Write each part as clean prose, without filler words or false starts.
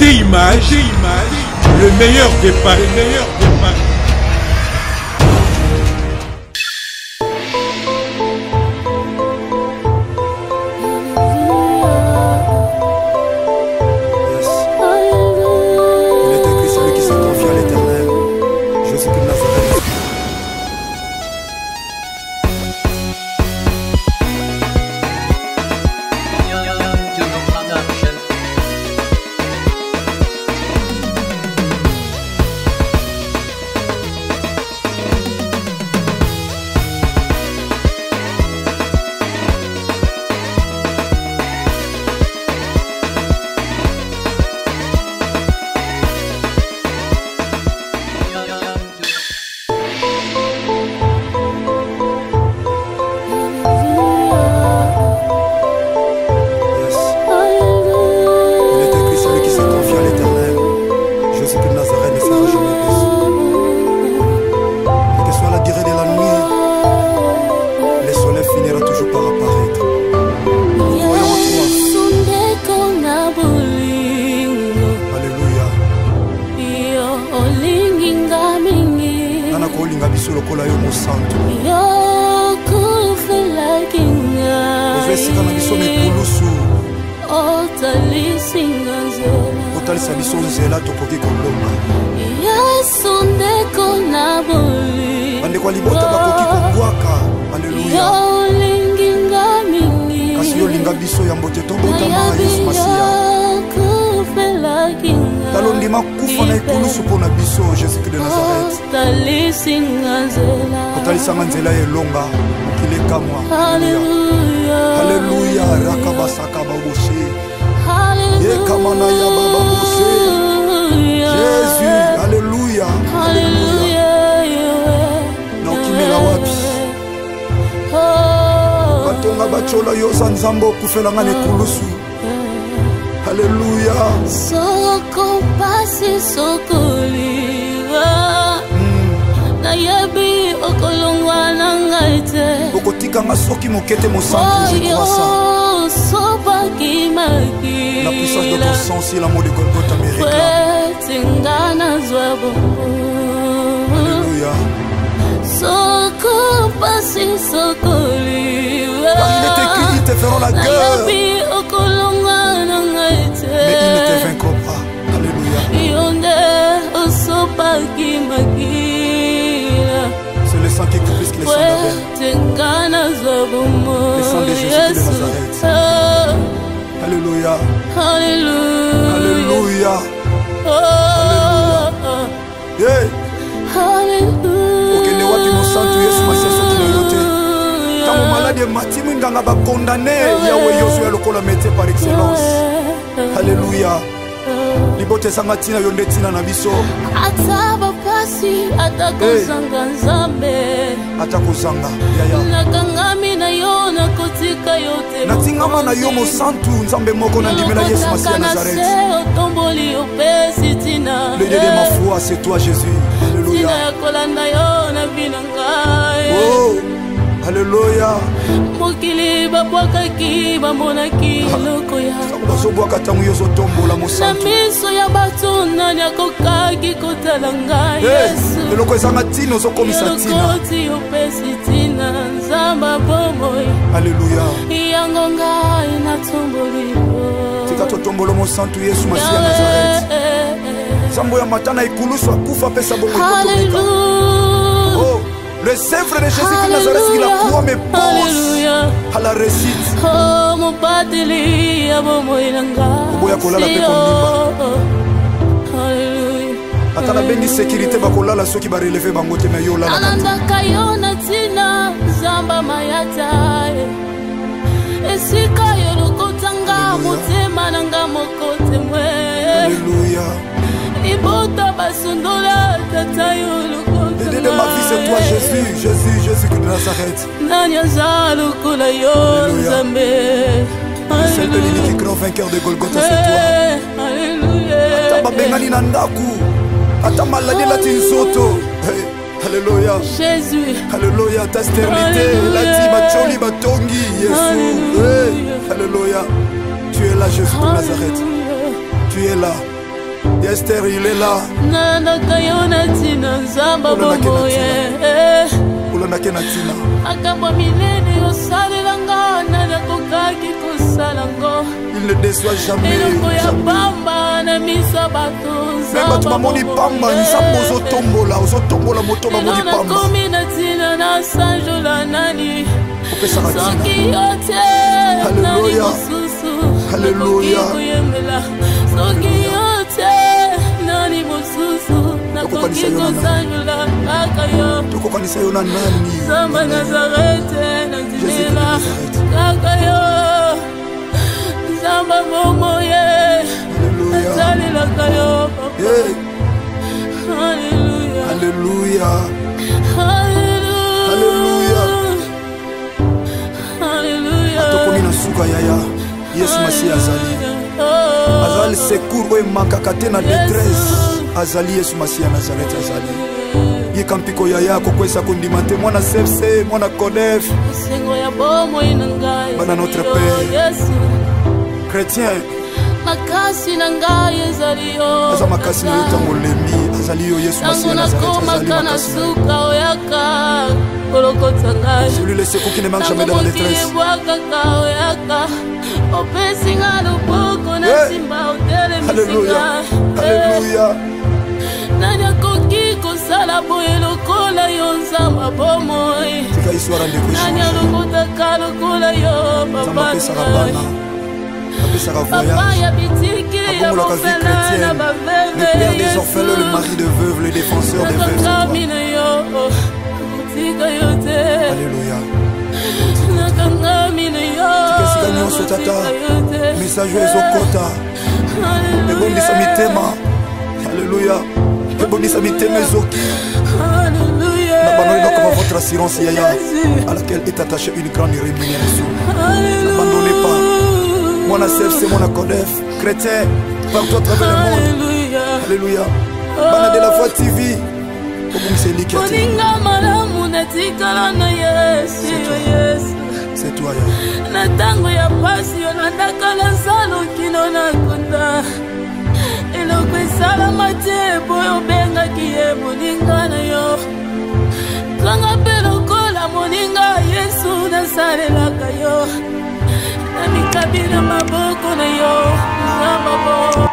Image, le meilleur des paris. La puissance de ton sang, si l'amour de Golgotha me réclame. Alléluia. Car il est écrit, ils te feront la guerre, mais ils ne te vaincront pas. Alléluia. C'est le sang qui est plus que le sang d'Abel. Le sang de Jésus de Nazareth. Alléluia. Alléluia. Alléluia. Hey. Okende wapi mosantu Yesu masiaso kinayote. Tango maladi mati mwinganga ba condamné yawe yosu ya lokola mete par excellence. Alléluia. Libote sangatina yonde tina na biso. Ataba pasi atakozanga nzambe. Atakozanga yaya. Nakangami na yo na kotika yote. Natingama na yo mosantu nzambe moko na ndimela Yesu Masia Nazareth. Le Dieu de ma foi, c'est toi Jésus. Alléluia. Oh, alléluia. Basobwaka tango yo zotombola mosantu. Eloko ezanga tina ozokomisa tina. Alléluia. Tika totombolo mosantu Yesu Masia Nazareth. Sambo ya matana ikulusu akufa pesa bongo ikotomeka. Oh, le sèvre de Jésus de Nazareth qui la croix me pose à la réussite. Oboya kolala pe kondimba. Atala bengi sécurité bakolala soki ba relever bango te me yo lala. Anandaka yo na tina zamba mayata. Esika yo lokotanga motema nanga mokote mwe. Alléluia. Ibota basundola tata yo lokotanga. L'idée de ma vie c'est toi Jésus, Jésus, Jésus de Nazareth. Nanya za lokola yo nzambe. Celle de l'île qui grand vainqueur de Golgotha c'est toi. Alléluia. Ata bengani na ndaku. Ata maladi la tinsoto. Alléluia. Jésus. Alléluia. Ta sternité. La tibacholi batongi. Jésus. Alléluia. Tu es là, Jésus de Nazareth. Tu es là. Esther, il est là. Nandaka yo na tina nzamba bomoye. Ulandake na tina. Makambo minene yosalelanga nakokaki kosalango. Il ne déçoit jamais. Eloko ya pamba na miso bato nzamba. Même bato bamoni pamba nzambo ozotombola moto bamoni pamba. Nakomi na tina na sanjola nani. Soki yote nani mosusu. Alléluia. Soki yote nani mosusu. Nakoki kosanjola kaka yo. Tokokanisa yo na nani? Zamba Nazarete nakimela kaka yo. Zamba momoye nasalelaka yo papa. Alléluia. Alléluia. Alléluia. Alléluia. Atokomi na suka yaya. Yesu Masiya azali. Azali secours oyo emakaka te na détresse. Azali Yesu Masiya Nazareth azali. Yeka mpiko yaya kokwesa kondima te mwana CFC mwana CODEF. Bana notre Père. Chrétien. Makasi na ngai ezali yo. Aza makasi na yo tango lemi. Azali yo Yesu Masiya Nazareth azali makasi na yo. Celui le secours qui ne manque jamais dans la détresse. Alléluia. Alléluia. Nani akoki kosala boye lokola yo nzamba bomoi. Nani alokotaka lokola yo papa ngai. Papa ya bitiki ya bofela na baveve. Le père des orphelins, le mari de veuve, le défenseur des veuves. Alléluia. Tikesika nyonso tata. Message ezokota. Ebondisa mitema. Alléluia. Ebondisa mitema ezoki. N'abandonnez donc pas votre assurance yaya à laquelle est attachée une grande rémunération. N'abandonnez pas. Mon CFC, mon CODEF, chrétien, partout à travers le monde. Alléluia. Bana de la foi TV. C'est toi, Yaya. Natango ya pasi yo natakala salo kino nakunda. Eloko esalama te boyo bengaki ye moninga na yo. Kanga pe lokola moninga Yesu nasalelaka yo. Namikabi na maboko na yo na maboko.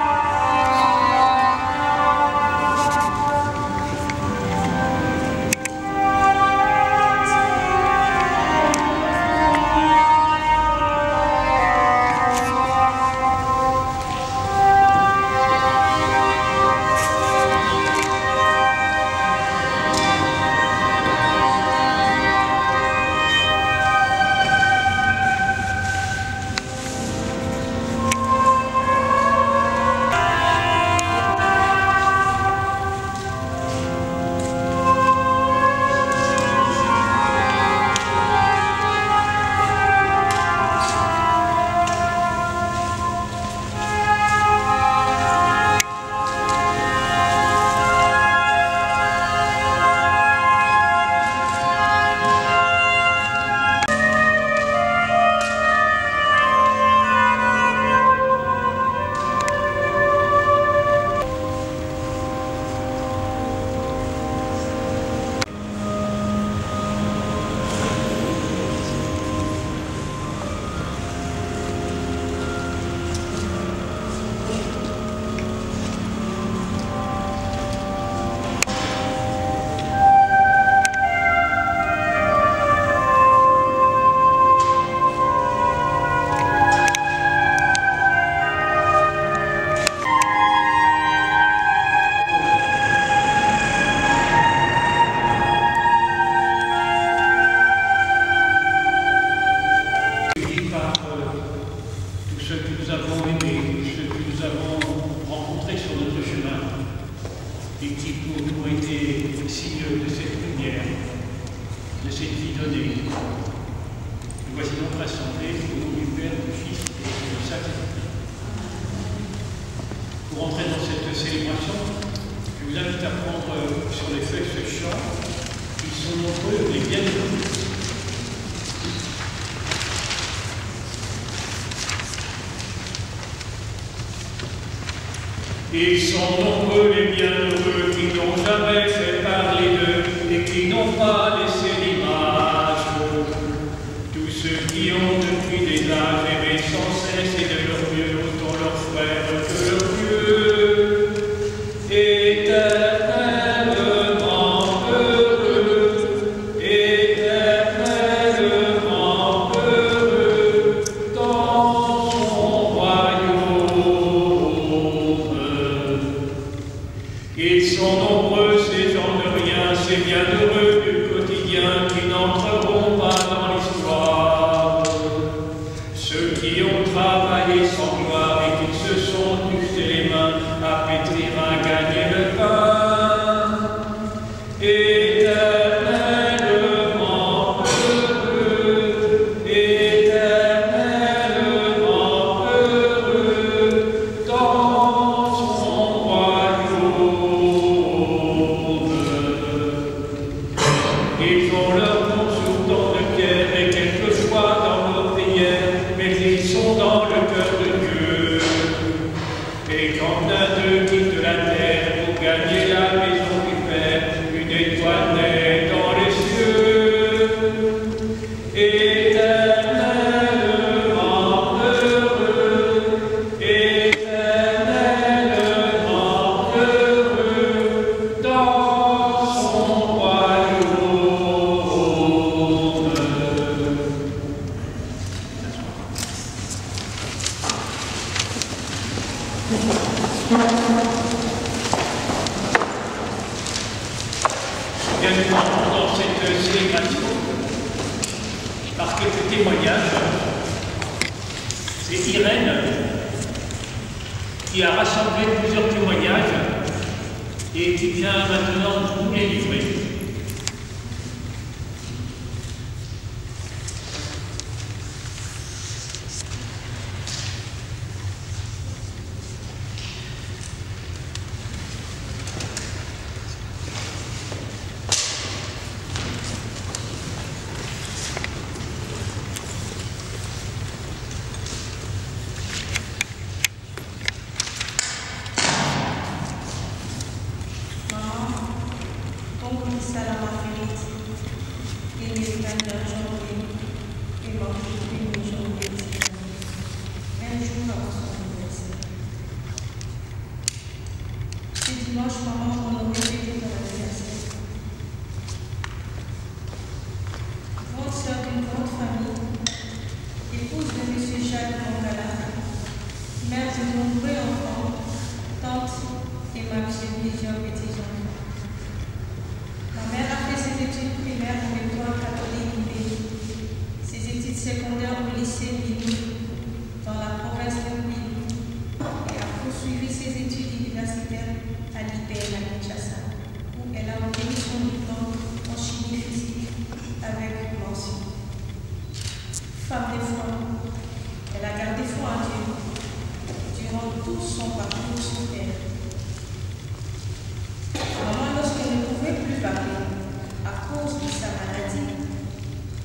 Ils sont nombreux les bienheureux qui n'ont jamais fait parler d'eux et qui n'ont pas laissé l'image. Tous ceux qui ont depuis des âges aimé sans cesse et de leur mieux autant leurs frères que leurs dieux. Éternellement heureux, éternellement heureux dans son royaume. Ils sont nombreux ces gens de rien, ces bienheureux du quotidien qui n'entreront pas dans l'histoire. Ceux qui ont travaillé sans gloire et qui se sont usés les mains à pétrir, à gagner le pain. Éternellement heureux, éternellement heureux dans son royaume. Ils ont leur nom sur tant de pierres et quelquefois dans nos prières, mais ils sont dans le cœur de Dieu. Et quand l'un d'eux quitte la terre pour gagner la maison du Père, une étoile naît dans les cieux. Éternellement heureux, éternellement heureux dans son royaume. Bien évidemment, dans cette célébration, par quelques témoignages, c'est Irène qui a rassemblé plusieurs témoignages et qui vient maintenant nous les livrer. Dimanche, maman, on aurait fêté ton anniversaire. Grande sœur d'une grande famille, épouse de M. Jacques Mangala, mère de nombreux enfants, tante et mère de plusieurs petits-enfants. Ma mère a fait ses études primaires en école catholique du pays, ses études secondaires au lycée Billy, dans la province de Billy, et a poursuivi ses études universitaires à l'IPN à Kinshasa, où elle a obtenu son diplôme en chimie physique avec mention. Femme de foi, elle a gardé foi en Dieu durant tout son parcours sur terre. Maman, lorsqu'elle ne pouvait plus parler à cause de sa maladie,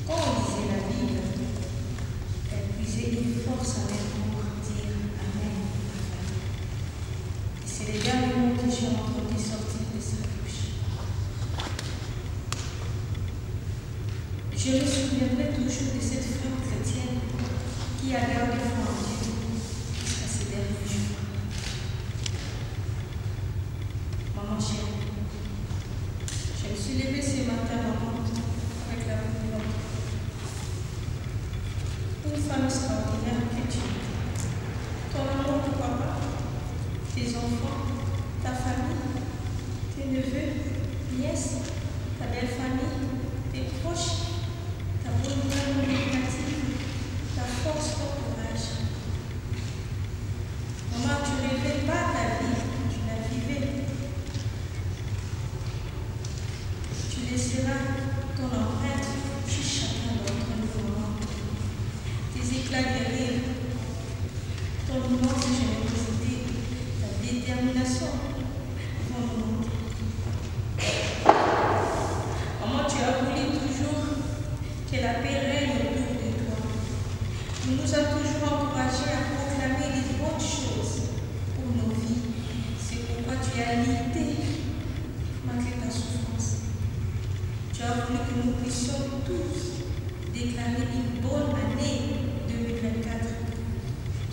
quand on lisait la Bible, elle puisait une force en elle pour dire Amen. Et c'est les derniers mots que j'ai entendus sortir de sa bouche. Je me souviendrai toujours de cette femme chrétienne qui a gardé foi en Dieu jusqu'à ces derniers jours. Maman chérie, je me suis levée ce matin, maman, avec la prière. Une femme extraordinaire que tu es. Ton amour pour papa, tes enfants, ta famille, tes neveux, nièces, ta belle famille, tes proches, ta bonne humeur éducative, ta force, ton courage. Maman, tu ne rêvais pas ta vie, tu la vivais. Tu laisseras ton empreinte chez chacun d'entre nous, maman. Tes éclats de rire, ton immense générosité, ta détermination vont nous manquer. Maman, tu as voulu toujours que la paix règne autour de toi. Tu nous as toujours encouragés à proclamer les bonnes choses pour nos vies, réalité, malgré ta souffrance. Tu as voulu que nous puissions tous déclarer une bonne année 2024.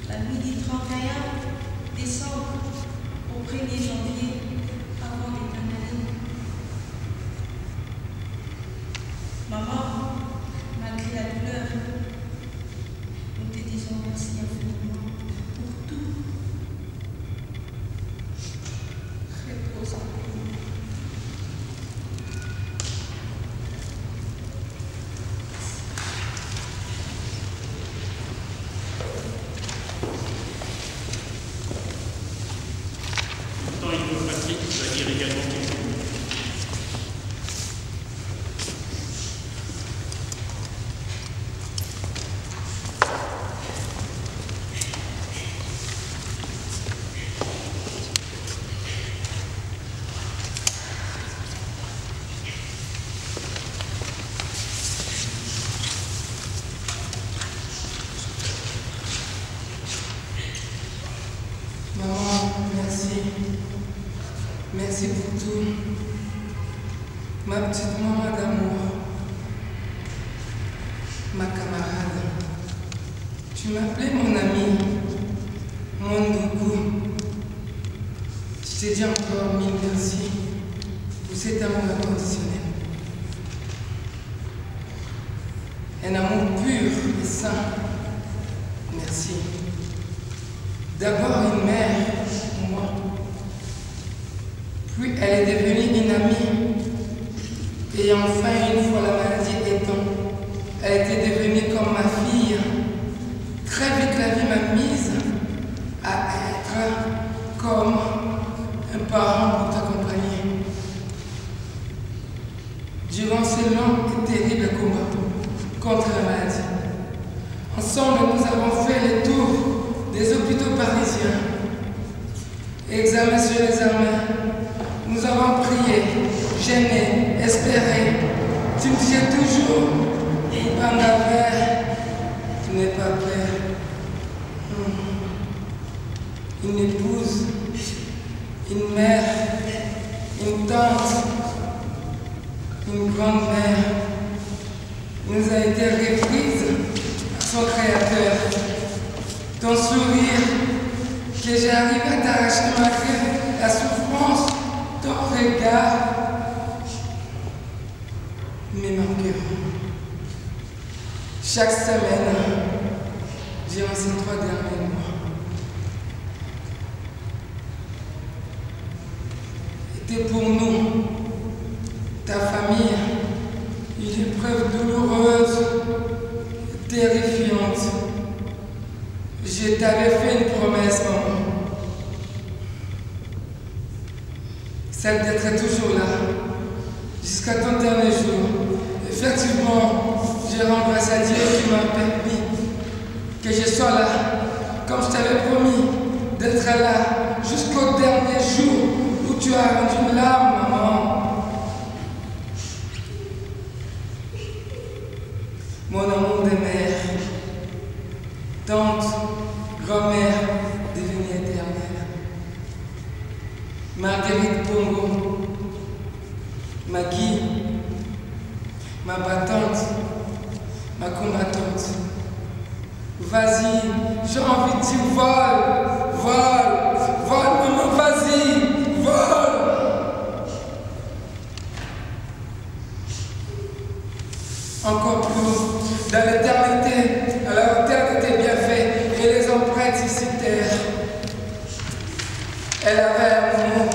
La nuit du 31 décembre au 1er janvier, avant l'éternel. Maman, malgré la douleur, nous te disons merci infiniment pour tout. Repose en paix. Patrick va dire également quelque chose. Maman, merci. Merci pour tout. Ma petite maman d'amour, ma camarade. Tu m'appelais mon ami, mon gougou. Je te dis encore mille merci pour cet amour inconditionnel. Un amour pur et sain. Merci. D'abord une mère pour moi. Puis elle est devenue une amie. Et enfin, une fois la maladie étant, elle était devenue comme ma fille. Très vite, la vie m'a mise à être comme un parent pour t'accompagner. Durant ce long et terrible combat contre la maladie, ensemble, nous avons fait le tour des hôpitaux parisiens. Examen sur examen. Nous avons prié, gêné, espéré. Tu me disais toujours, Bangaver, tu n'es pas prêt. Une épouse, une mère, une tante, une grand-mère nous a été reprise à son créateur. Ton sourire que j'arrive à t'arracher malgré la souffrance, ton regard me manqueront. Chaque semaine, durant ces 3 derniers mois, était pour nous, ta famille, une épreuve douloureuse, terrifiante. Je t'avais fait une promesse, maman. Celle d'être toujours là, jusqu'à ton dernier jour. Effectivement, je rends grâce à Dieu qui m'a permis que je sois là, comme je t'avais promis, d'être là jusqu'au dernier jour où tu as rendu l'âme, maman. Mon amour de mère, tante, grand-mère devenue éternelle. Marguerite Bongo, Maggie, ma battante, ma combattante. Vas-y, j'ai envie de dire vole, vole, vole, maman, vas-y, vole. Encore plus haut, dans l'éternité, à la hauteur de tes bienfaits et les empreintes ici terre. Elle avait un mot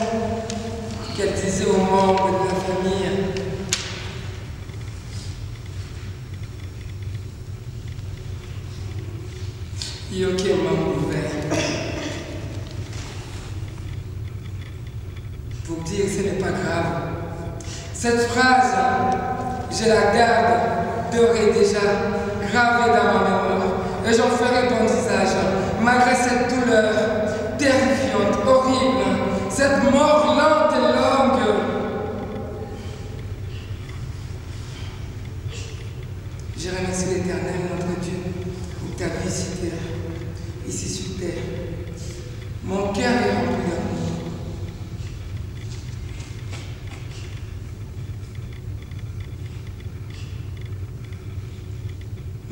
qu'elle disait aux membres de la famille. Yoke m'a ouvert. Pour dire que ce n'est pas grave. Cette phrase, je la garde d'ores et déjà gravée dans ma mémoire. Et j'en ferai bon usage, malgré cette douleur terrifiante, horrible, cette mort lente et longue. Je remercie l'Éternel, notre Dieu, pour ta vie sur terre, ici sur terre. Mon cœur est rempli d'amour.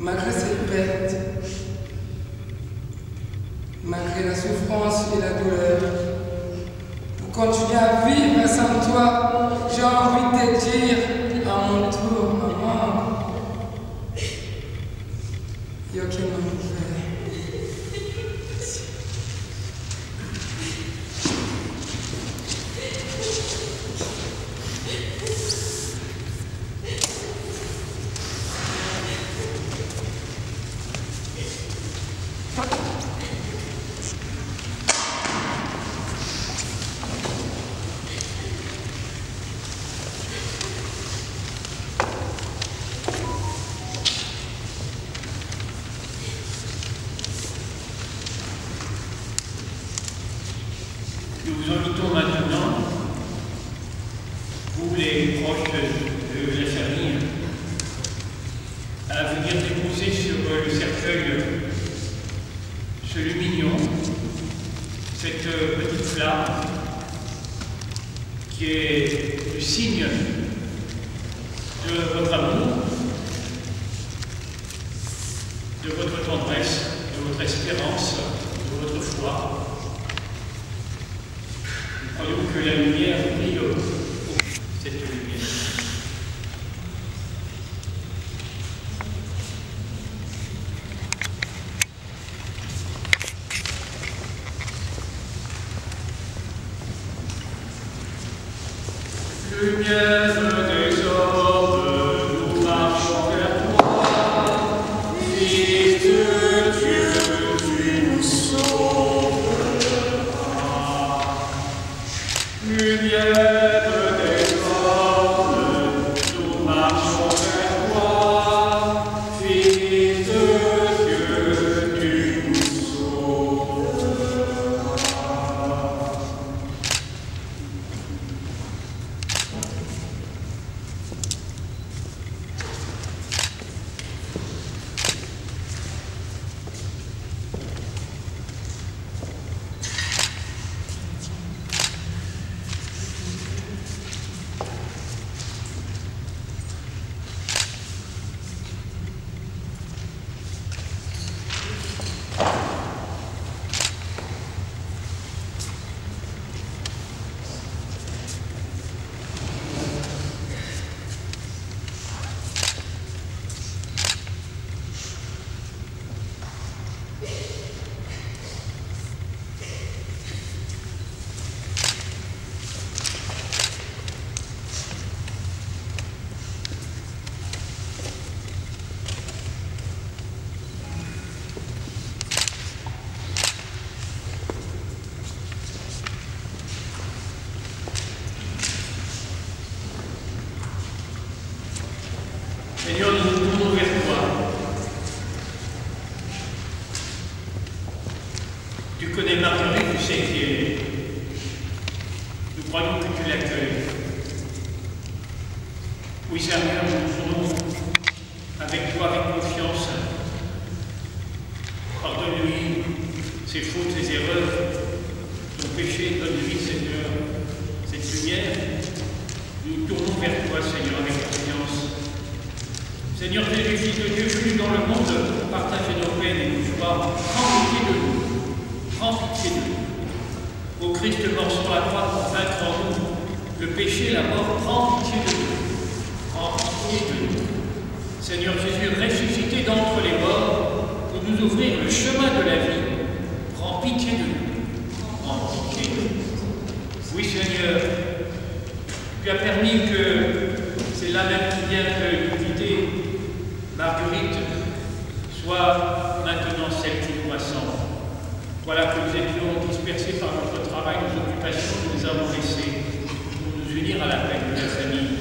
malgré cette perte, malgré la souffrance et la douleur, pour continuer à vivre sans toi, j'ai envie de te dire à mon tour, maman, yo qui m'en fait. Nous vous invitons maintenant, vous les proches de la famille, à venir déposer sur le cercueil ce lumignon, cette petite flamme qui est le signe de votre amour, de votre tendresse, de votre espérance, de votre foi. Croyons que la lumière brille au bout de cette lumière. Lumière des hommes, nous marchons vers toi, Fils de Dieu, tu nous sauveras. Lumière des hommes, nous marchons vers toi, Fils de Dieu, tu nous sauveras. Seigneur, nous nous tournons vers toi. Tu connais Marguerite, tu sais qui elle est. Nous croyons que tu l'accueilles. Oui, Seigneur, nous nous tournons avec toi, avec confiance. Pardonne-lui ses fautes, ses erreurs, son péché. Donne-lui, Seigneur, cette lumière. Nous tournons vers toi, Seigneur, avec confiance. Seigneur Jésus, Fils de Dieu, venu dans le monde, partager nos peines et nos joies, prends pitié de nous. Prends pitié de nous. Ô Christ mort sur la croix pour vaincre en nous le péché, la mort, prends pitié de nous. Prends pitié de nous. Seigneur Jésus, ressuscité d'entre les morts, pour nous ouvrir le chemin de la vie, prends pitié de nous. Prends pitié de nous. Oui, Seigneur, tu as permis que c'est là même qui vient de nous quitter, Marguerite, soit maintenant celle qui nous rassemble. Voilà que nous étions dispersés par notre travail, nos occupations, nous les avons laissés pour nous unir à l'appel de la famille.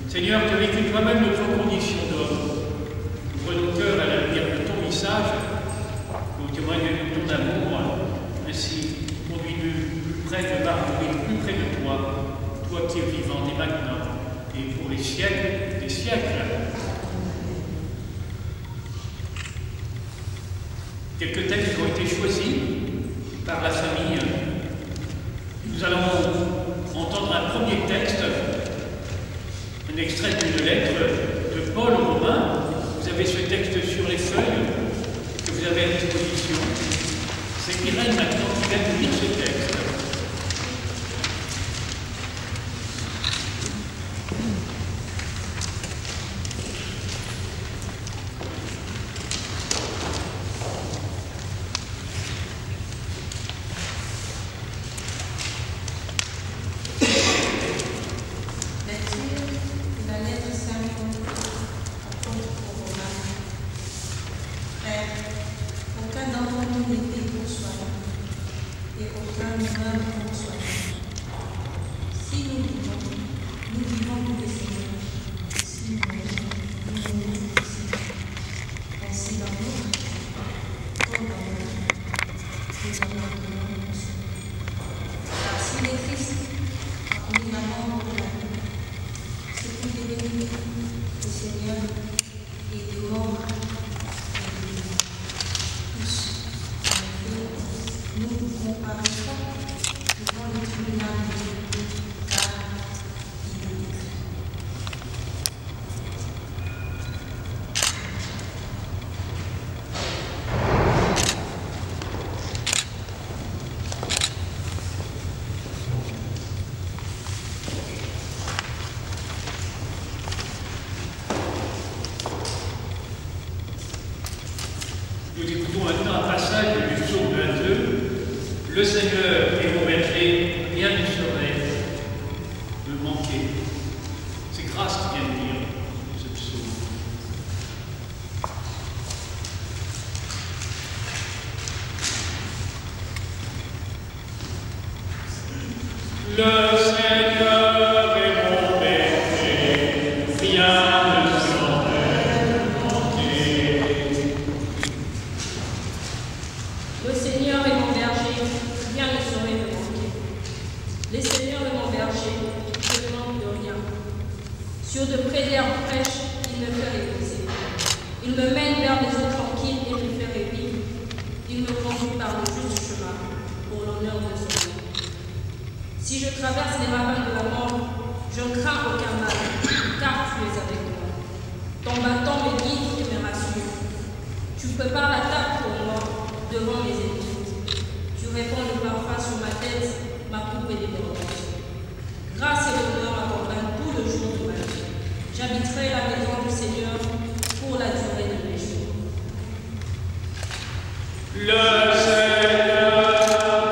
Seigneur, tu as vécu toi-même notre condition d'homme. Ouvre nos cœurs à la lumière de ton visage, au témoignage de ton amour. Ainsi, conduis-nous plus près de Marguerite, plus près de toi, toi qui es vivant dès maintenant et pour les siècles des siècles. Quelques textes ont été choisis par la famille. Nous allons entendre un premier texte, un extrait d'une lettre de Paul aux Romains. Vous avez ce texte sur les feuilles que vous avez à disposition. C'est Irène maintenant qui vient de lire ce texte. Nous écoutons maintenant un passage du psaume 22. Le Seigneur est mon berger, rien ne saurait me manquer. C'est Grâce qui vient de lire ce psaume. Le Seigneur est mon berger, rien ne saurait me manquer. Le Seigneur est mon berger, rien ne saurait me manquer. Le Seigneur est mon berger, je ne manque de rien. Sur de près d'herbes fraîches, il me fait reposer. Il me mène vers des eaux tranquilles et me fait revivre. Il me conduit par le juste chemin, pour l'honneur de son nom. Si je traverse les ravins de la mort, je ne crains aucun mal, car tu es avec moi. Ton bâton me guide et me rassure. Tu prépares la table pour moi devant mes ennemis. Tu répands le parfum sur ma tête, ma coupe est débordante. Grâce et honneur m'accompagnent tout le jour de ma vie. J'habiterai la maison du Seigneur pour la durée de mes jours. Le Seigneur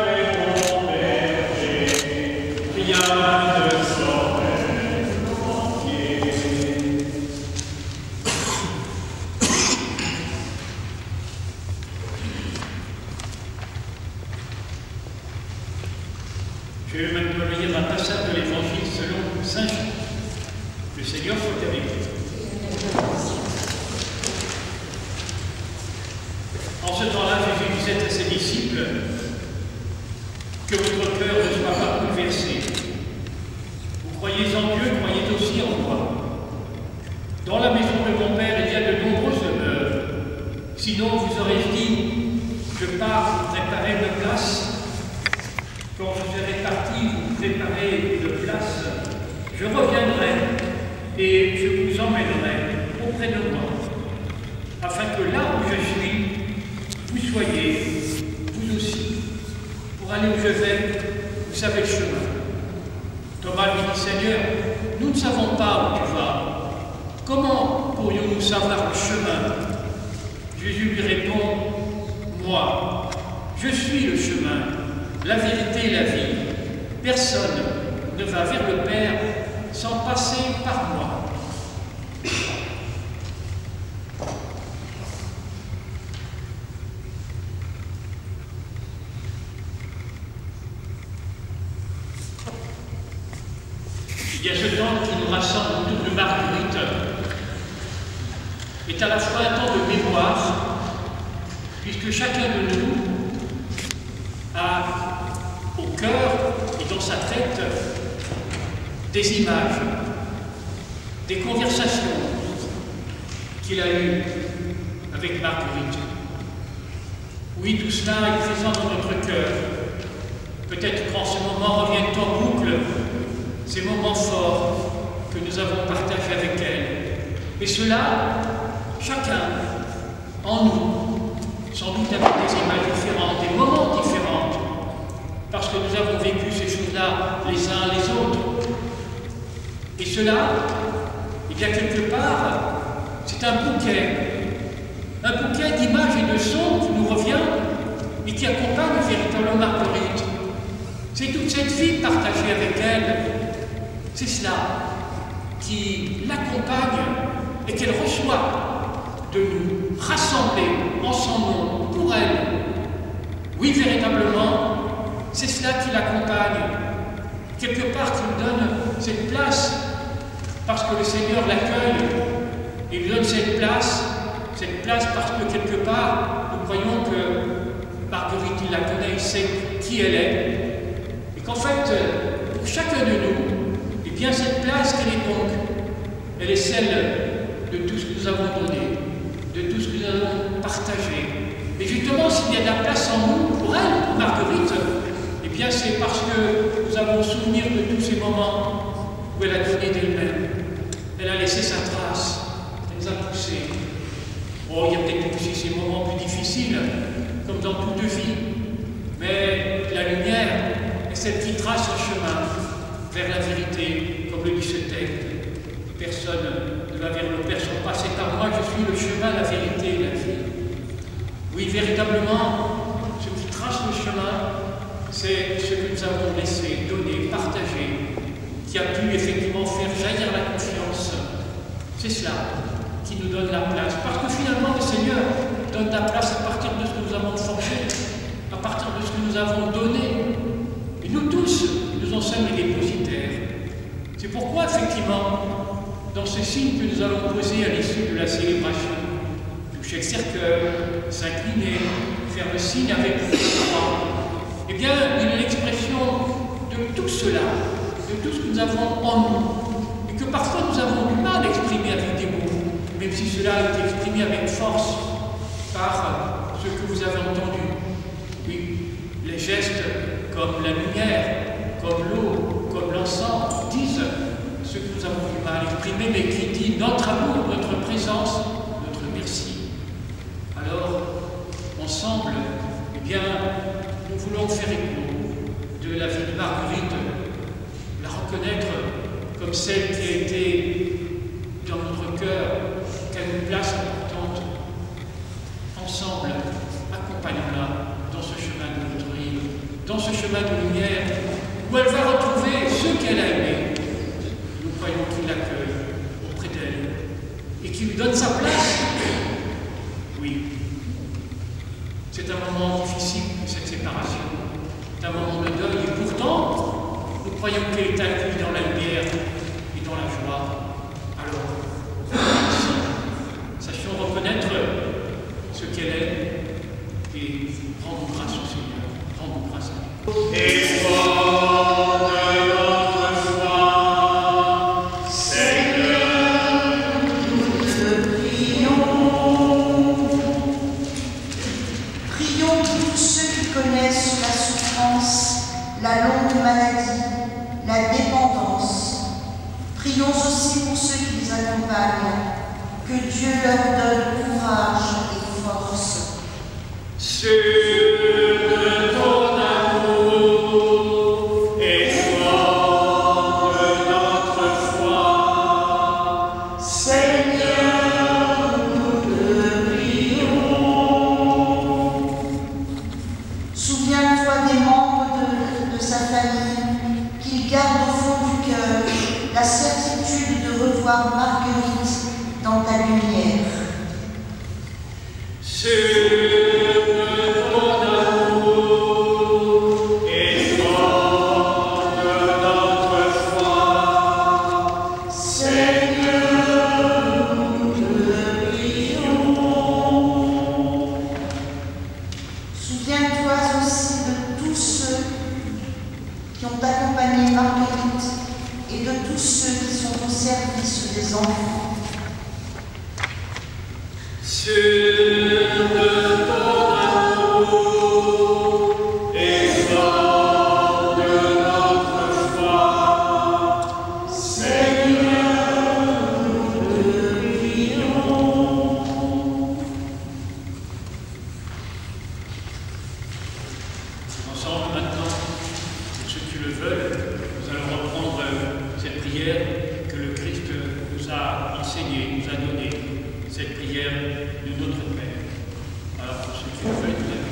est mon berger, rien ne saurait me manquer. Je vais maintenant lire un passage de l'Évangile selon Saint Jean. Le Seigneur soit avec vous. En ce temps-là, Jésus disait à ses disciples que votre cœur ne soit pas bouleversé. Vous croyez en Dieu, croyez aussi en moi. Dans la maison de mon Père, il y a de nombreuses demeures. Sinon, vous aurez dit, je pars vous préparer une place. Quand je serai parti vous préparer une place, je reviendrai et je vous emmènerai auprès de moi, afin que là où je suis, vous soyez, vous aussi. Pour aller où je vais, vous savez le chemin. Thomas lui dit, Seigneur, nous ne savons pas où tu vas. Comment pourrions-nous savoir le chemin? Jésus lui répond, moi, je suis le chemin, la vérité et la vie. Personne ne va vers le Père sans passer par moi. Il y a ce temps qui nous rassemble autour de Marguerite est à la fois un temps de mémoire, puisque chacun de nous a au cœur et dans sa tête des images, des conversations qu'il a eues avec Marguerite. Oui, tout cela est présent dans notre cœur. Peut-être qu'en ce moment reviennent en boucle ces moments forts que nous avons partagés avec elle. Et cela chacun en nous, sans doute avec des images différentes, des moments différents, parce que nous avons vécu ces choses-là les uns les autres. Et cela, eh bien quelque part, c'est un bouquet d'images et de sons qui nous revient et qui accompagne véritablement Marguerite. C'est toute cette vie partagée avec elle, c'est cela qui l'accompagne et qu'elle reçoit de nous, rassemblés en son nom, pour elle. Oui, véritablement, c'est cela qui l'accompagne, quelque part qui nous donne cette place, parce que le Seigneur l'accueille, et lui donne cette place parce que quelque part, nous croyons que Marguerite, il la connaît, il sait qui elle est, et qu'en fait, pour chacun de nous, eh bien cette place, quelle est donc? Elle est celle de tout ce que nous avons donné, de tout ce que nous avons partagé. Et justement, s'il y a de la place en nous, pour elle, pour Marguerite, eh bien c'est parce que nous avons souvenir de tous ces moments où elle a donné d'elle-même. Elle a laissé sa trace, elle nous a poussés. Oh, il y a peut-être aussi ces moments plus difficiles, comme dans toute vie, mais la lumière est celle qui trace un chemin vers la vérité, comme le dit ce texte. Personne ne va vers le Père sans passer par moi, je suis le chemin, la vérité et la vie. Oui, véritablement, ce qui trace le chemin, c'est ce que nous avons laissé, donné, partagé, qui a pu effectivement faire jaillir la confiance. C'est cela qui nous donne la place. Parce que finalement, le Seigneur donne la place à partir de ce que nous avons forgé, à partir de ce que nous avons donné. Et nous tous, nous en sommes les dépositaires. C'est pourquoi, effectivement, dans ce signe que nous allons poser à l'issue de la célébration, toucher le cercueil, s'incliner, faire le signe avec le croix, eh bien, il est l'expression de tout cela, de tout ce que nous avons en nous, et que parfois nous avons du mal à exprimer avec des mots, même si cela a été exprimé avec force par ce que vous avez entendu. Oui, les gestes comme la lumière, comme l'eau, comme l'encens, disent ce que nous avons du mal à exprimer, mais qui dit notre amour, notre présence, notre merci. Alors, ensemble, eh bien, nous voulons faire écho de la vie de Marguerite, la reconnaître comme celle qui a été dans notre cœur, qui a une place importante. Ensemble, accompagnons-la dans ce chemin de notre vie, dans ce chemin de lumière, où elle va retrouver ce qu'elle a aimé. Nous croyons qu'il l'accueille auprès d'elle et qu'il lui donne sa place. Oui, c'est un moment difficile, cette séparation. C'est un moment de deuil et pourtant, nous croyons qu'elle est accueillie dans la lumière et dans la joie. Alors, sachons reconnaître ce qu'elle est et rendre grâce au Seigneur, rendre grâce à lui. Et la longue maladie, la dépendance. Prions aussi pour ceux qui les accompagnent, que Dieu leur donne courage et force. Sur ton amour et fort de notre foi, Seigneur, nous te prions. Souviens-toi des membres de sa famille, qu'il garde au fond du cœur la certitude de revoir Marguerite dans ta lumière. Sur ton amour et fort de notre foi, Seigneur, nous te prions. Souviens-toi aussi de tous ceux qui ont accompagné Marguerite et de tous ceux qui sont au service des enfants. Sur ton amour et fort de notre foi, Seigneur, nous te prions. prière que le Christ nous a enseignée, nous a donnée, cette prière de notre Père. Alors, pour ceux qui le veulent, vous avez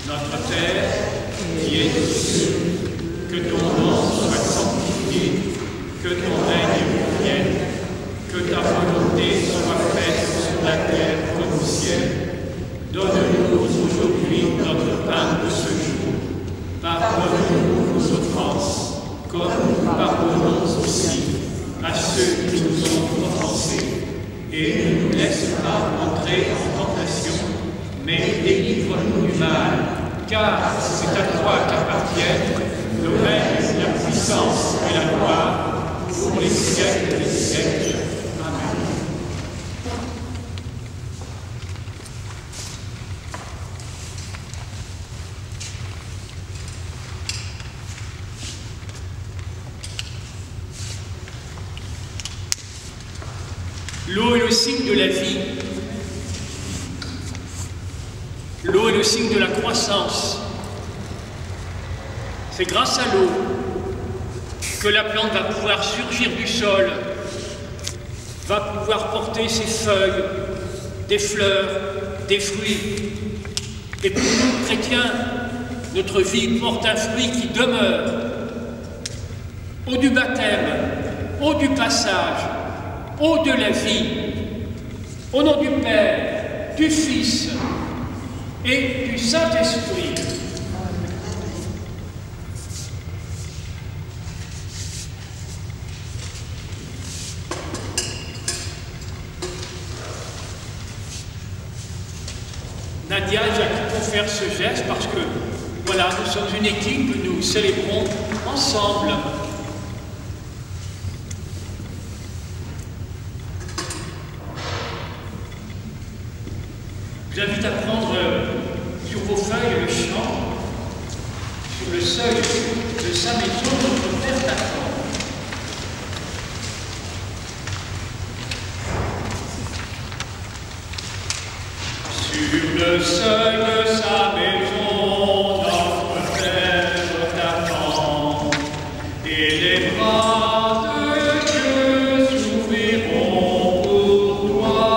Notre Père, qui es aux cieux, que ton nom soit sanctifié, que ton règne vienne, que ta volonté soit faite sur la terre comme au ciel. Donne-nous aujourd'hui notre pain de ce jour. Pardonne-nous nos offenses, comme nous pardonnons aussi à ceux qui nous ont offensés. Et ne nous laisse pas entrer en tentation, mais délivre-nous du mal. Car c'est à toi qu'appartiennent le règne, la puissance et la gloire pour les siècles des siècles. Amen. L'eau est le signe de la vie. L'eau est le signe de la croissance. C'est grâce à l'eau que la plante va pouvoir surgir du sol, va pouvoir porter ses feuilles, des fleurs, des fruits. Et pour nous, chrétiens, notre vie porte un fruit qui demeure. Eau du baptême, eau du passage, eau de la vie, au nom du Père, du Fils et du Saint-Esprit. Nadia, j'ai pour faire ce geste parce que, voilà, nous sommes une équipe, nous célébrons ensemble. Je vous invite à prendre sur vos feuilles le chant, sur le seuil de sa maison, notre Père t'attend. Sur le seuil de sa maison, notre Père t'attend, et les bras de Dieu s'ouvriront pour toi.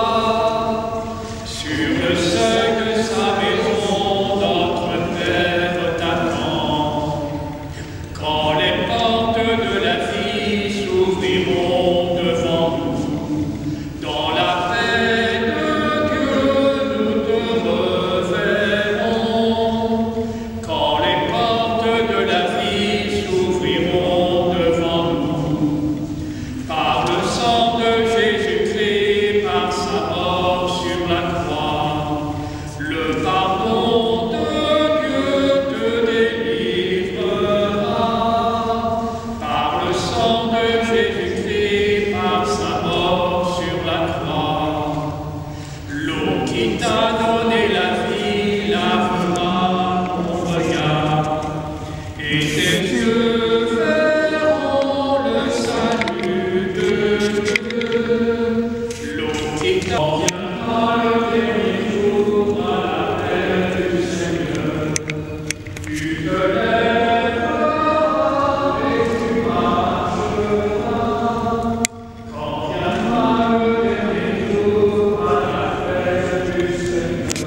Sur le seuil de sa maison, notre Père t'attend. Quand les portes de la vie s'ouvriront devant nous, dans la paix de Dieu nous te reverrons. Quand les portes de la vie s'ouvriront devant nous, par le sang de Jésus-Christ, par sa mort sur la croix, le pardon de Dieu te délivrera. Par le sang de Jésus-Christ, par sa mort sur la croix, l'eau qui t'a donné la vie lavera ton regard, et tes yeux verront le salut de Dieu. L'eau qui t'a viendra le dernier jour à la paix du Seigneur. Tu te lèveras et tu marcheras. Quand viendra le dernier jour à la paix du Seigneur.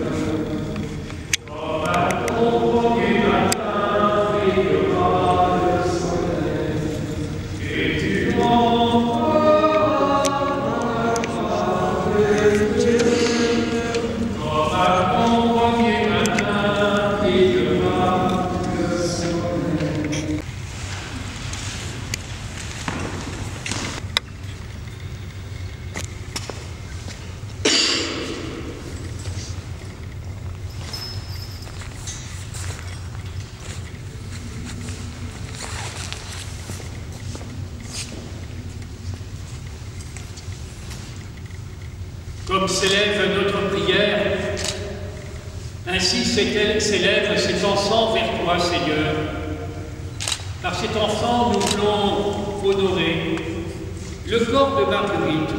Comme à ton premier matin brillera le soleil, et tu entreras dans la gloire de Dieu. Comme à ton premier matin brillera le soleil. Comme s'élève notre prière, ainsi s'élève cet enfant vers toi, Seigneur. Par cet enfant, nous voulons honorer Le corps de Marguerite.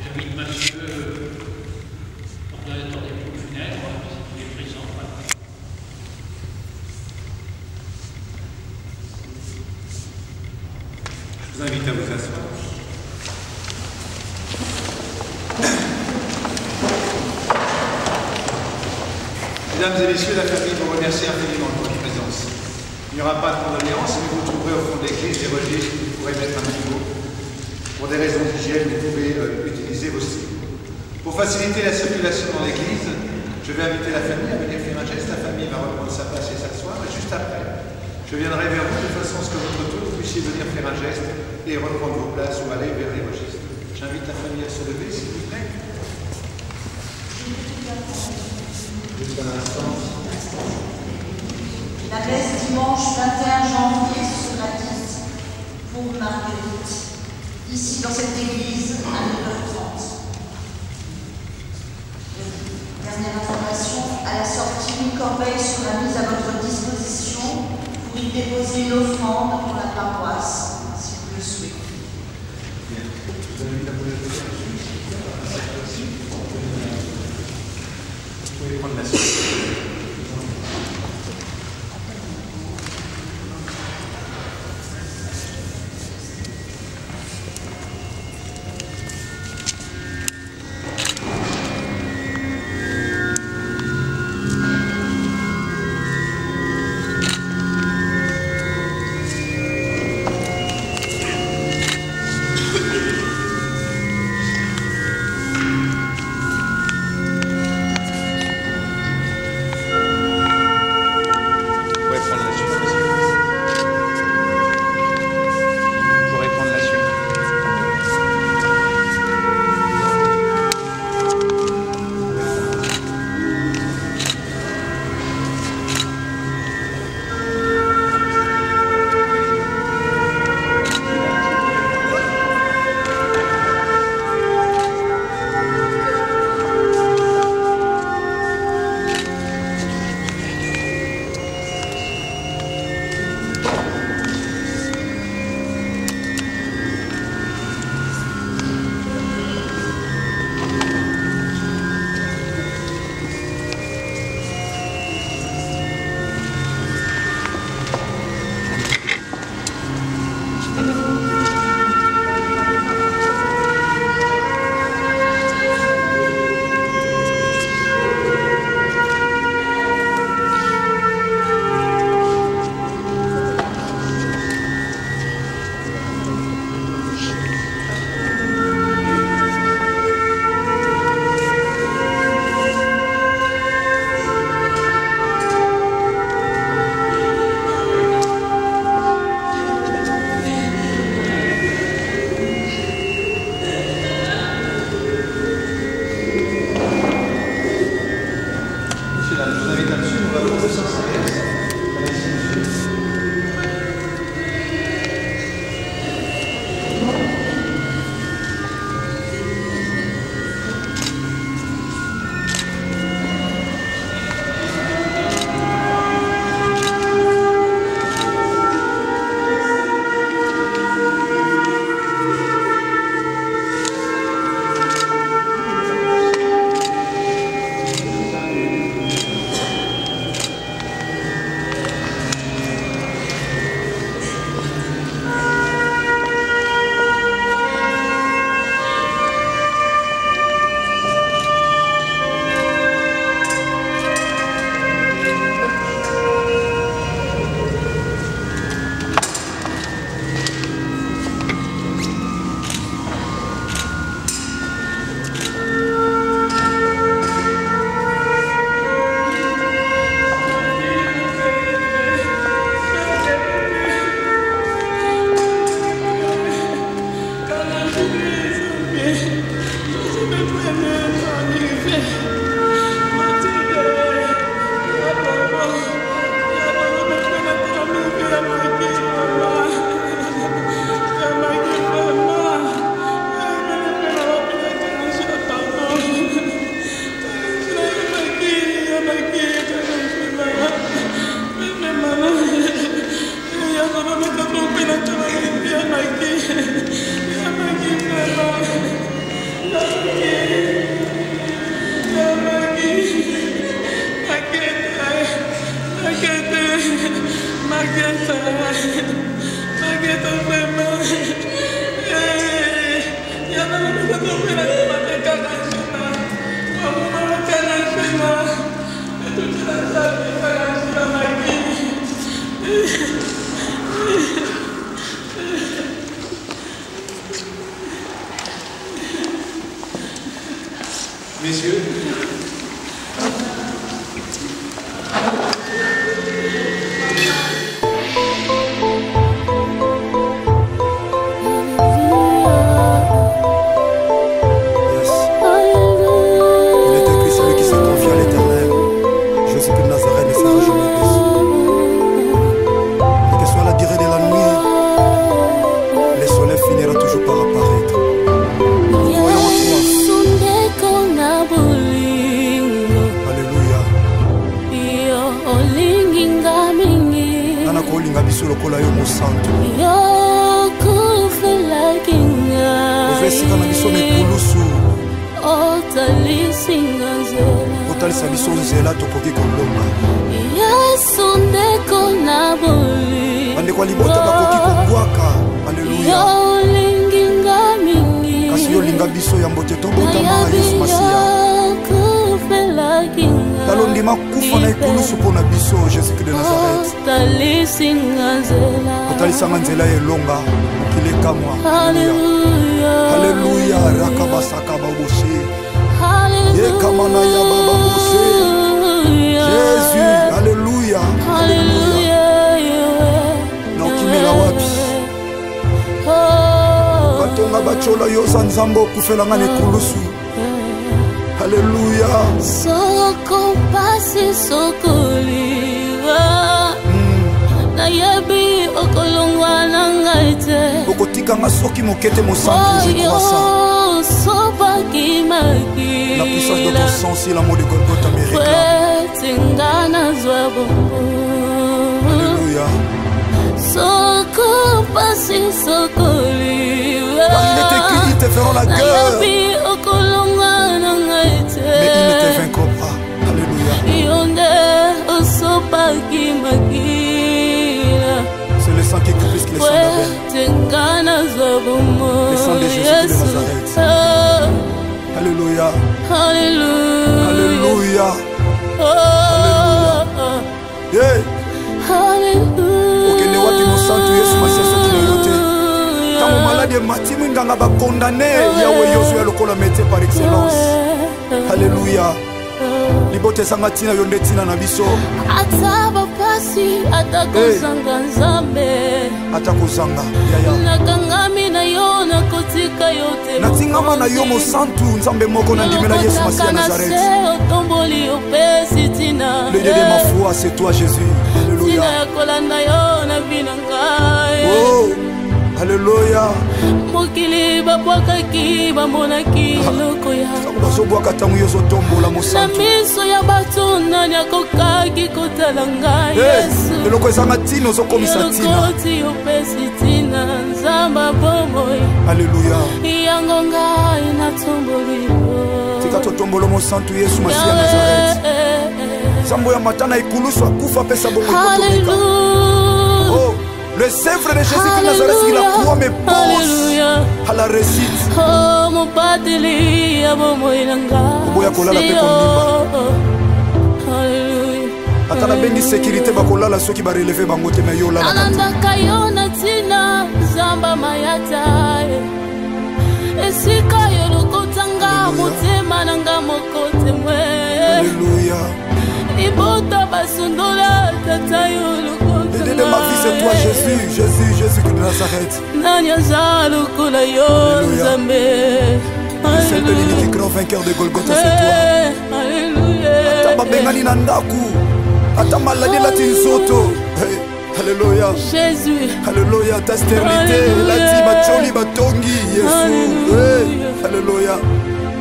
J'invite monsieur ordonnateur des pompes funèbres, qui est présent. Je vous invite à vous asseoir. Mesdames et messieurs, la famille vous remercie infiniment de votre présence. Il n'y aura pas de condoléances, mais vous trouverez au fond de l'église des registres que vous pourrez mettre un petit mot. Pour des raisons d'hygiène, vous pouvez utiliser vos signes. Pour faciliter la circulation dans l'église, je vais inviter la famille à venir faire un geste. La famille va reprendre sa place et s'asseoir, et juste après, je viendrai vers vous de façon à ce que votre tour, vous puissiez venir faire un geste et reprendre vos places ou aller vers les registres. J'invite la famille à se lever, s'il vous plaît. Juste un instant. La messe dimanche 21 janvier sera dite pour Marguerite, ici dans cette église à 9h30. Dernière information, à la sortie, une corbeille sera mise à votre disposition pour y déposer une offrande pour la paroisse, si vous le souhaitez. Vous pouvez prendre la suite. Santo. Ovesika na biso mikulusu. Otalisa biso nzela tokoki kolonga. Bandeko ya libota bakoki kobwaka. Alleluya. Kasi yo linga biso ya mbote tobotama Yesu Masiya. Talondima kufa na ekulusu mpona biso Jésus de Nazareth. Otalisanga nzela elonga mokili ekamwa. Alleluya. Rakabasaka baboshe. Yekamana ya baba boshe. Jésus. Alleluya. Alleluya. Na okimela wapi? Batonga bachola yoza nzambo okufelanga na ekulusu. Alléluia. Soko pasi sokoliwa. Na yabi okolongwa na ngaite. Okotika nga soki mokete mosantu je crois ça. Sopa kimaki. La puissance de ton sang si l'amour de Golgotha me réclame. Tingana zwabo. Alléluia. Soko pasi sokoliwa. Car il est écrit, ils te feront la guerre. Mais ils ne te vaincront pas. Alléluia. C'est le sang qui est plus que le sang d'Abel. Le sang de Jésus de Nazareth. Alléluia. Alléluia. Alléluia. Yeah. Okende wapi mosantu Yesu Masiya soki na yote. Tango malade matimu nganga ba condamné Yahweh Yosu ya lokola métier par excellence. Alléluia. Libote sanga tina yonde tina na biso. Ataba pasi atakozanga nzambe. Atakozanga yaya. Nakangami na yo nakotika yote. Natingama na yo mosantu nzambe moko na ndimela Yesu Masiya Nazareth. Otomboli opesi tina. Le Dieu de ma foi c'est toi Jésus. Alléluia. Tina yakolanda yo na binangai. Oh. Alléluia. Mokili babwakaki bamonaki loko ya. Bazobwaka tango yo zotombola mosantu. Na miso ya bato nani akokaki kotala ngai Yesu. Eloko ezanga tina ozokomisa tina. Elokoti opesi tina nzamba bomoi. Alléluia. Yango ngai natomboli. Tika totombolo mosantu Yesu Masiya Nazareth. Zambo ya matana ikulusu akufa pesa bongo ikotomeka. Oh. Le Sèvre de Jésus de Nazareth, il a croix mes pose à la réussite. Oh, mon pateli, Oboya kolala pe kondimba. Atana bengi sécurité bakolala soki ba relever bango te na yo la. Ananda kayona tina zamba mayata. Esika yo lokotanga motema nanga mokote mwe. Alléluia. Ibota basundola tata yo lokotanga. De ma vie c'est toi Jésus, Jésus, Jésus de Nazareth. Celle de l'unique grand vainqueur de Golgotha c'est toi. Alléluia. Ataba bengani na ndaku. Atama la de la tinsoto. Alléluia. Jésus. Alléluia, ta sternité, la tiba choli batongi Jésus. Alléluia.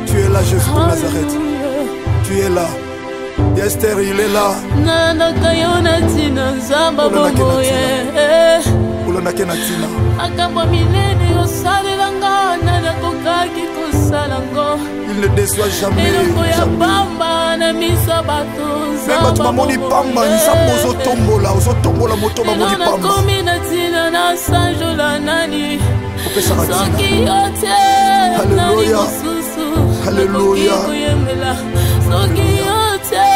Tu es là Jésus de Nazareth. Tu es là. Esther il est là. Nana kayona tina nzamba bomoye. Ulona kena tina. Akamba milene yosalelanga nana kokaki kosalango. Il ne déçoit jamais. Eloko ya pamba na miso bato nzamba. Même tu mamoni pamba nzambo ozotombola moto mamoni pamba. Nakomi na tina na sanjola nani. Soki yote. Alléluia. Alléluia. Soki yote.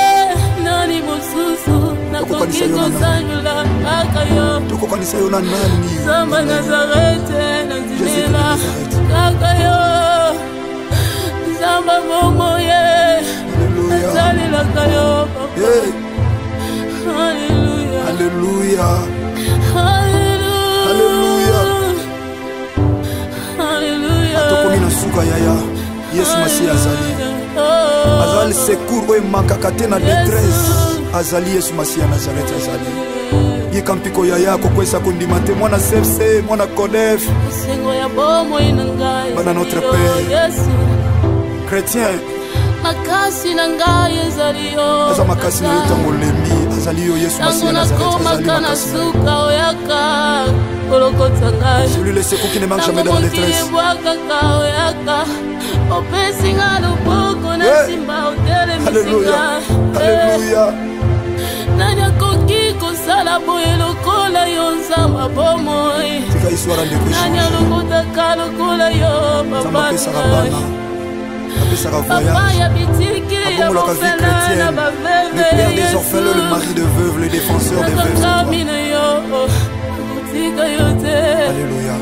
Nani mosusu. Nakoki kosanjola akayo. Tokokanisa yo na nani? Zamba Nazareth nazimela kakayo. Zamba momoye. Nazalela kayo papa. Alléluia. Alléluia. Alléluia. Alléluia. Atokomi na suka yaya. Yesu Masiya azali. Azali secours oyo emakaka te na détresse. Azali Yesu Masiya Nazareth azali. Yika mpiko yaya kokwesa kondima te mwana CFC, mwana CODEF. Bana notre Père. Chrétien. Makasi na ngai ezali yo. Aza makasi na yo tango lemi. ntango nakomaka na suka oyaka kolokota ngai ntango ebwakaka oyaka opesinga loboko na simba otelemisika nani akoki kosala boye lokola yo nzamba bomoi nani alokotaka lokola yo papa ngai papa ya bitiki ya mofela na baveve le père des orphelins, le mari de veuve, le défenseur des veuves. Alléluia.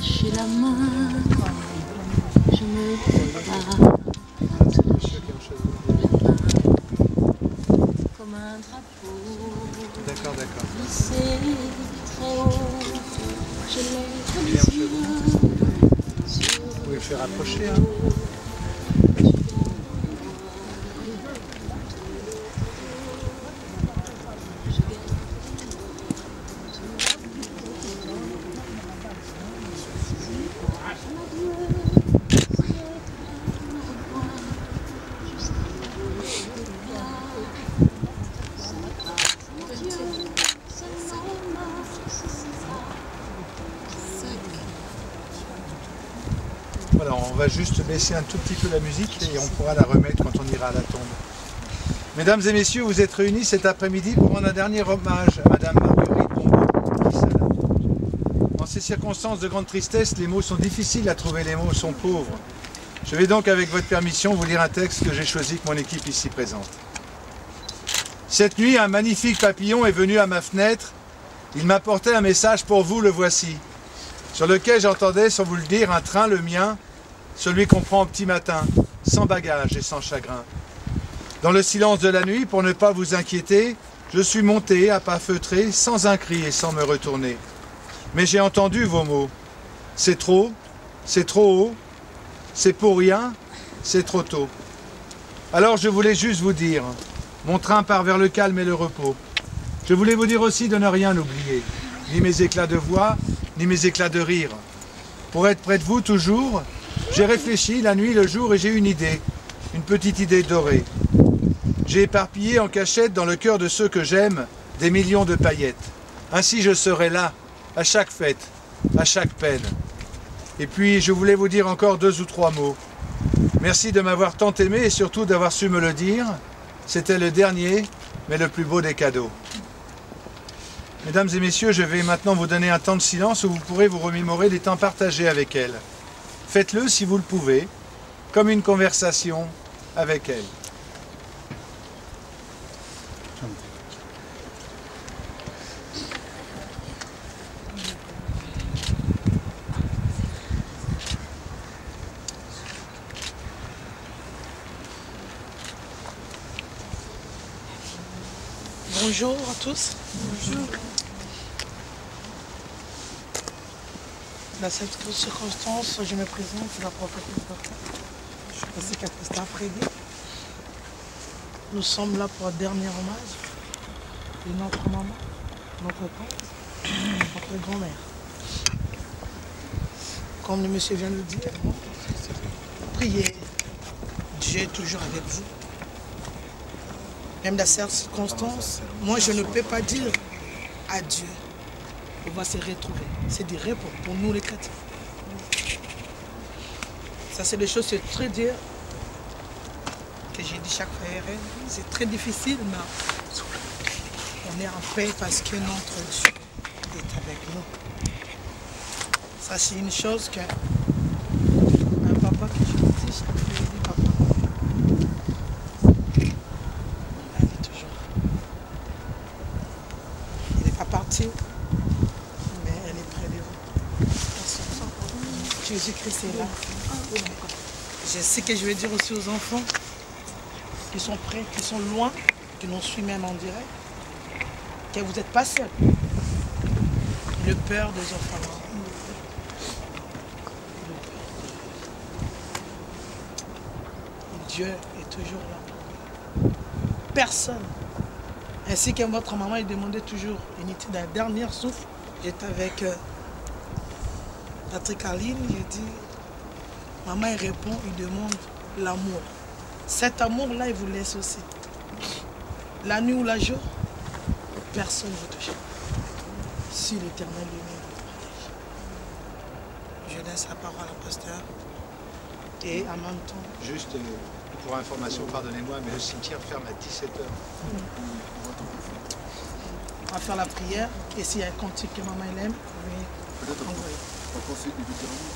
J'ai la main, je me prépare comme un drapeau. D'accord. C'est très haut, je l'ai les yeux. Vous pouvez le faire approcher, hein. Voilà, on va juste baisser un tout petit peu la musique et on pourra la remettre quand on ira à la tombe. Mesdames et messieurs, vous êtes réunis cet après-midi pour rendre un dernier hommage à Madame Marguerite Bombeau. En ces circonstances de grande tristesse, les mots sont difficiles à trouver, les mots sont pauvres. Je vais donc, avec votre permission, vous lire un texte que j'ai choisi avec mon équipe ici présente. Cette nuit, un magnifique papillon est venu à ma fenêtre. Il m'apportait un message pour vous, le voici. Sur lequel j'entendais, sans vous le dire, un train, le mien, celui qu'on prend au petit matin, sans bagage et sans chagrin. Dans le silence de la nuit, pour ne pas vous inquiéter, je suis monté à pas feutrés, sans un cri et sans me retourner. Mais j'ai entendu vos mots. C'est trop haut, c'est pour rien, c'est trop tôt. Alors je voulais juste vous dire, mon train part vers le calme et le repos. Je voulais vous dire aussi de ne rien oublier, ni mes éclats de voix, ni mes éclats de rire. Pour être près de vous toujours, j'ai réfléchi la nuit, le jour et j'ai une idée, une petite idée dorée. J'ai éparpillé en cachette dans le cœur de ceux que j'aime des millions de paillettes. Ainsi je serai là, à chaque fête, à chaque peine. Et puis je voulais vous dire encore 2 ou 3 mots. Merci de m'avoir tant aimé et surtout d'avoir su me le dire. C'était le dernier, mais le plus beau des cadeaux. Mesdames et messieurs, je vais maintenant vous donner un temps de silence où vous pourrez vous remémorer des temps partagés avec elle. Faites-le si vous le pouvez, comme une conversation avec elle. Bonjour à tous. Bonjour. Dans cette circonstance, je me présente, la prophétesse Docteur. Je suis passé cet après-midi. Nous sommes là pour un dernier hommage de notre maman, notre tante, notre grand-mère. Comme le monsieur vient de le dire, priez. Dieu est toujours avec vous. Même dans cette circonstance, moi je ne peux pas dire à Dieu, on va se retrouver. C'est du repos pour nous les chrétiens. Ça c'est des choses, c'est très dur, que j'ai dit chaque frère, c'est très difficile, mais on est en paix parce que notre Dieu est avec nous. Ça c'est une chose que un papa que je me dis chaque fois, il dit papa. Partie, mais elle est près de vous. Jésus-Christ est là. Je sais que je vais dire aussi aux enfants qui sont près, qui sont loin, qui nous suivent même en direct, que vous n'êtes pas seuls. Le peur des enfants. Dieu est toujours là. Personne. Ainsi que votre maman, elle demandait toujours une unité d'un dernier souffle. J'étais avec Patrick Aline, j'ai dit, Maman, il répond, il demande l'amour. Cet amour-là, il vous laisse aussi. La nuit ou la jour, personne ne vous touche. Si l'Éternel lui-même vous protège. Je laisse la parole à pasteur. Et en même temps... Juste pour information, pardonnez-moi, mais le cimetière ferme à 17h. On va faire la prière. Et s'il y a un cantique que maman aime, oui. Peut-être on va penser différemment.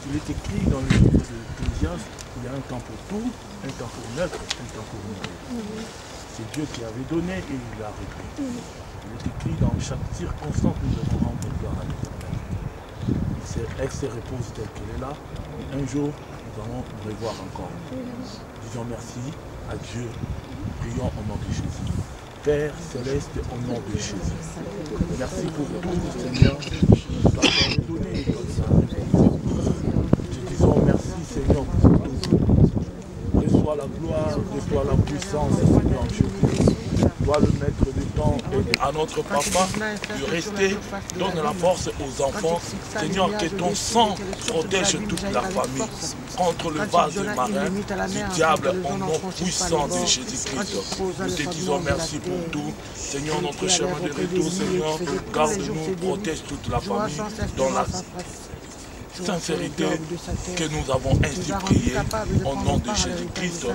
Il est écrit dans le livre de Ecclésiaste, il y a un temps pour tout, un temps pour naître, un temps pour mourir. C'est Dieu qui avait donné et il l'a repris. Il est écrit dans chaque circonstance, nous devons rendre gloire à l'Éternel. Elle se repose telle qu'elle est là. Un jour, nous allons nous revoir encore. Disons merci à Dieu. Prions au nom de Jésus. Père céleste, au nom de Jésus. Merci pour tout, Seigneur. Nous t'avons donné comme ça. Te disons merci, Seigneur, pour tout. Reçois la gloire, reçois la puissance, Seigneur Jésus. Toi, le maître du temps, et à notre papa de rester, donne la force aux enfants. Seigneur, que ton sang protège toute la famille contre le vase marin du diable au nom puissant de Jésus-Christ. Nous te disons merci pour tout. Seigneur, notre chemin de retour, Seigneur, garde-nous, protège toute la famille dans la sincérité que nous avons ainsi prié au nom de Jésus-Christ.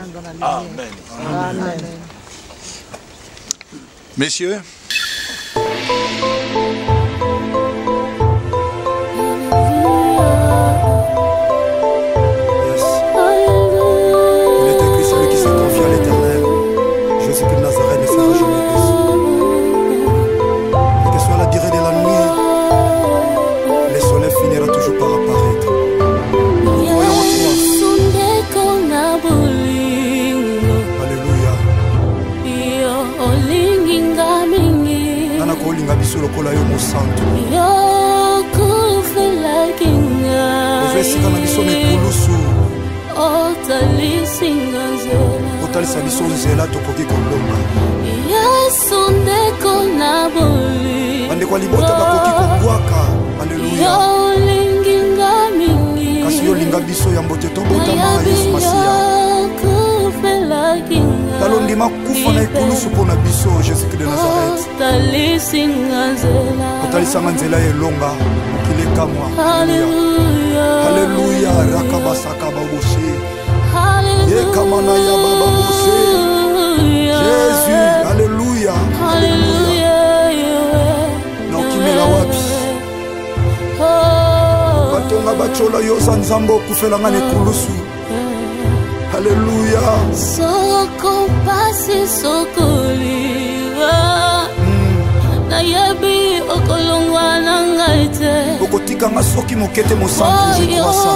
Amen. Amen. Messieurs, lokola yo mosantu ovesika na biso mikulusu otalisa biso nzela tokoki kolonga bandeko ya libota bakoki kobwaka. Alleluya. Kasi yo linga biso ya mbote tobotama Yesu Masiya talondima kufa na ekulusu mpo na biso Jésus-Christ de Nazareth otalisanga nzela elonga mokili ekamwa. Alleluya. Rakabasaka baboshe yekamana ya bababoshe Jésus. Alleluya. na okimela wapi batonga bachola yo za nzambe okufelanga na ekulusu. Alléluia. Soko pasi sokoliwa na yabi okolongwa na ngaite okotikanga soki mokete mosantu jekoasa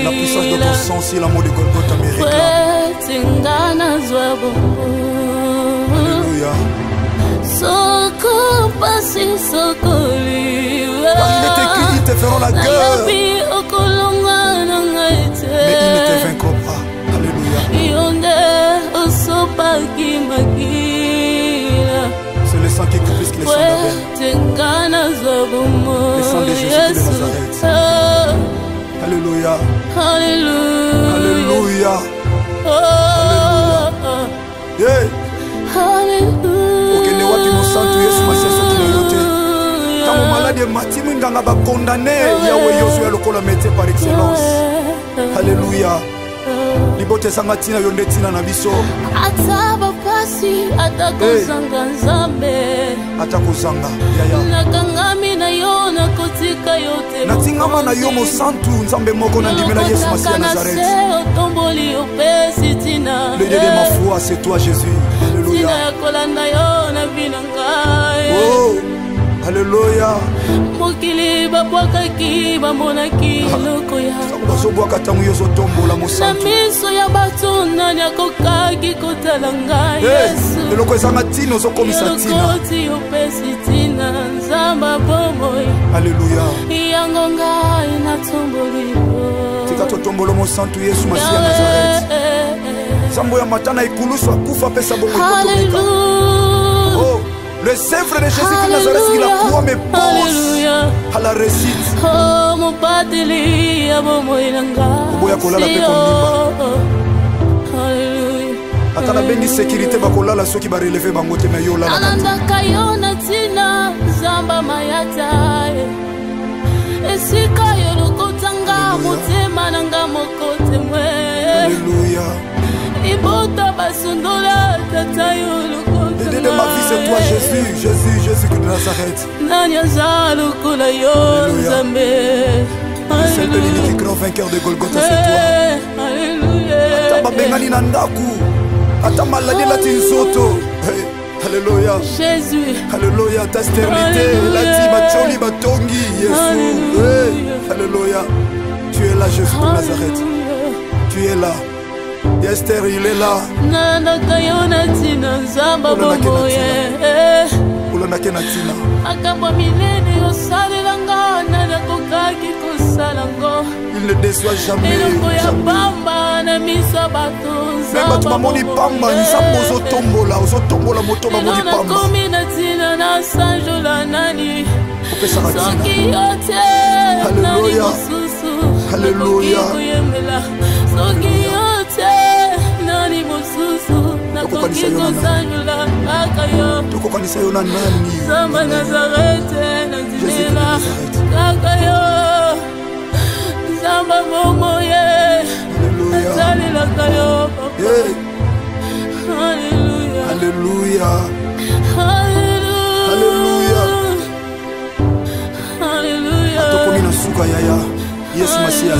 la puissance de ton sang si l'amour de Golgotha me réclame. Alléluia. Soko pasi sokoliwa car il est écrit ils te feront la guerre mais ils ne te vaincront pas. Alléluia. C'est le sang qui est plus que le sang d'Abel. Le sang de Jésus de Nazareth. Alléluia. Alléluia. Alléluia. okende wapi mosantu Yesu Masiya soki na yo te ntango maladi ematimi nganga bakondane yawe yozwa ya lokola métier par excellence. Alléluia. libote sanga tina yonde tina na biso ata bapasi ata kozanga nzambe ata kozanga yaya nakangami na yo nakotika yo te natingama na yo mosantu nzambe moko na ndimela Yesu Masiya Nazareth otomboli opesi tina le Dieu de ma foi c'est toi Jésus alléluia tina ya kolanda yo na bina ngai oh alléluia mokili babwakaki bamonaki eloko ya bazobwaka ntango yo ozotombola mosantu na miso ya bato nani akokaki kotala ngai Yesu eloko ezanga ntina ozokomisa ntina elokoti opesi ntina nzamba bomoi alléluia yango ngai natomboli tika totombola mosantu Yesu Masiya Nazareth nzambo ya matana ekulusu akufa apesa bomoi kotomeka oh le Sèvre de Jésus de Nazareth qui la croix me pose à la réussite. Oh mon bateli abomoy nanga. Boya kolala pe kondimba. Alléluia. Atala bengi sécurité bakolala soki ba relever bango te me yo la. Alanda kayona tina zamba mayata. Esika yo lokotanga motema nanga mokote mwe. Alléluia. Ibota basundola tata yo lokotanga. De ma vie c'est toi Jésus, Jésus, Jésus de Nazareth. C'est le qui grand vainqueur de Golgotha, c'est toi. Alléluia. Ataba bengani na ndaku. Ata maladie la tinsoto. Alléluia. Jésus. Alléluia, ta sternité, la tibacholi batongi, Jésus. Alléluia. Tu es là Jésus de Nazareth. Tu es là. Esther, il est là. Nana kayona tina nzamba bomoye. Ulona kena tina. Akamba milene yosalelanga nana kokaki kosalango. Il ne déçoit jamais. Eloko ya pamba na miso bato nzamba. Même tu mamoni pamba nzambo ozotombola moto mamoni pamba. Nana komi na tina na sanjola nani. Soki yote. Alléluia. Alléluia. Soki nani mosusu nakoki kozanyola kaka yo tokokanisa yo na nani Nzamba Nazarete nazimela kaka yo Nzamba bomoye nazalelaka yo papa Alléluia Alléluia Alléluia Alléluia atokomi na suka yaya Yesu Masiya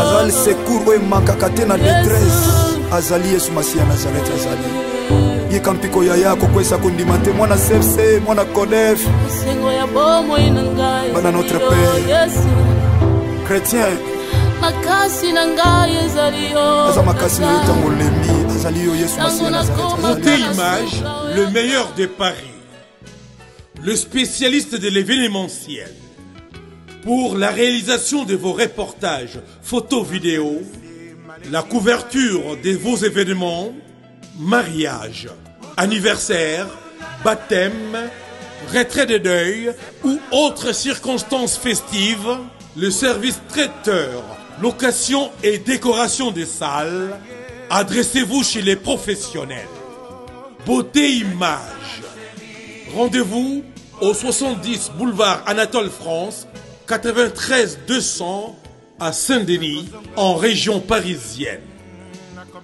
azali secours oyo emakaka te na détresse azali Yesu Masiya Nazareth azali ye kampiko yaya kokwesa kondima te mwana CFC mwana CODEF bana notre Père chrétien makasi na ngai ezali yo aza makasi na yo ntango olemi azali yo Yesu Masiya Nazareth. Beauté Image, le meilleur de Paris, le spécialiste de l'événementiel. Pour la réalisation de vos reportages, photos, vidéos, la couverture de vos événements, mariage, anniversaire, baptême, retrait de deuil ou autres circonstances festives, le service traiteur, location et décoration des salles, adressez-vous chez les professionnels. Beauté Image. Rendez-vous au 70 boulevard Anatole France, 93 200 à Saint-Denis, en région parisienne.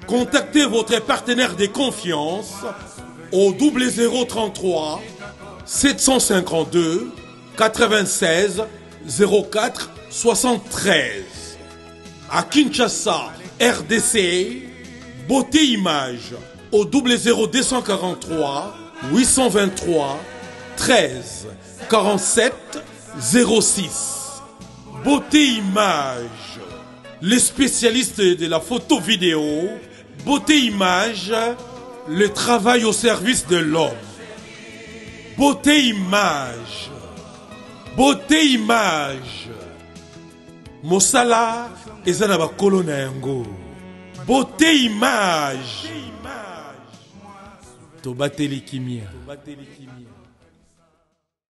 Contactez votre partenaire de confiance au 0033 752 96 04 73. À Kinshasa, RDC, Beauté Image au 00243 823 13 47 06. Beauté Image, les spécialistes de la photo vidéo. Beauté Image, le travail au service de l'homme. Beauté Image, Beauté Image, Mosala ezana kolona yango. Beauté Image, Tobateli Kimia.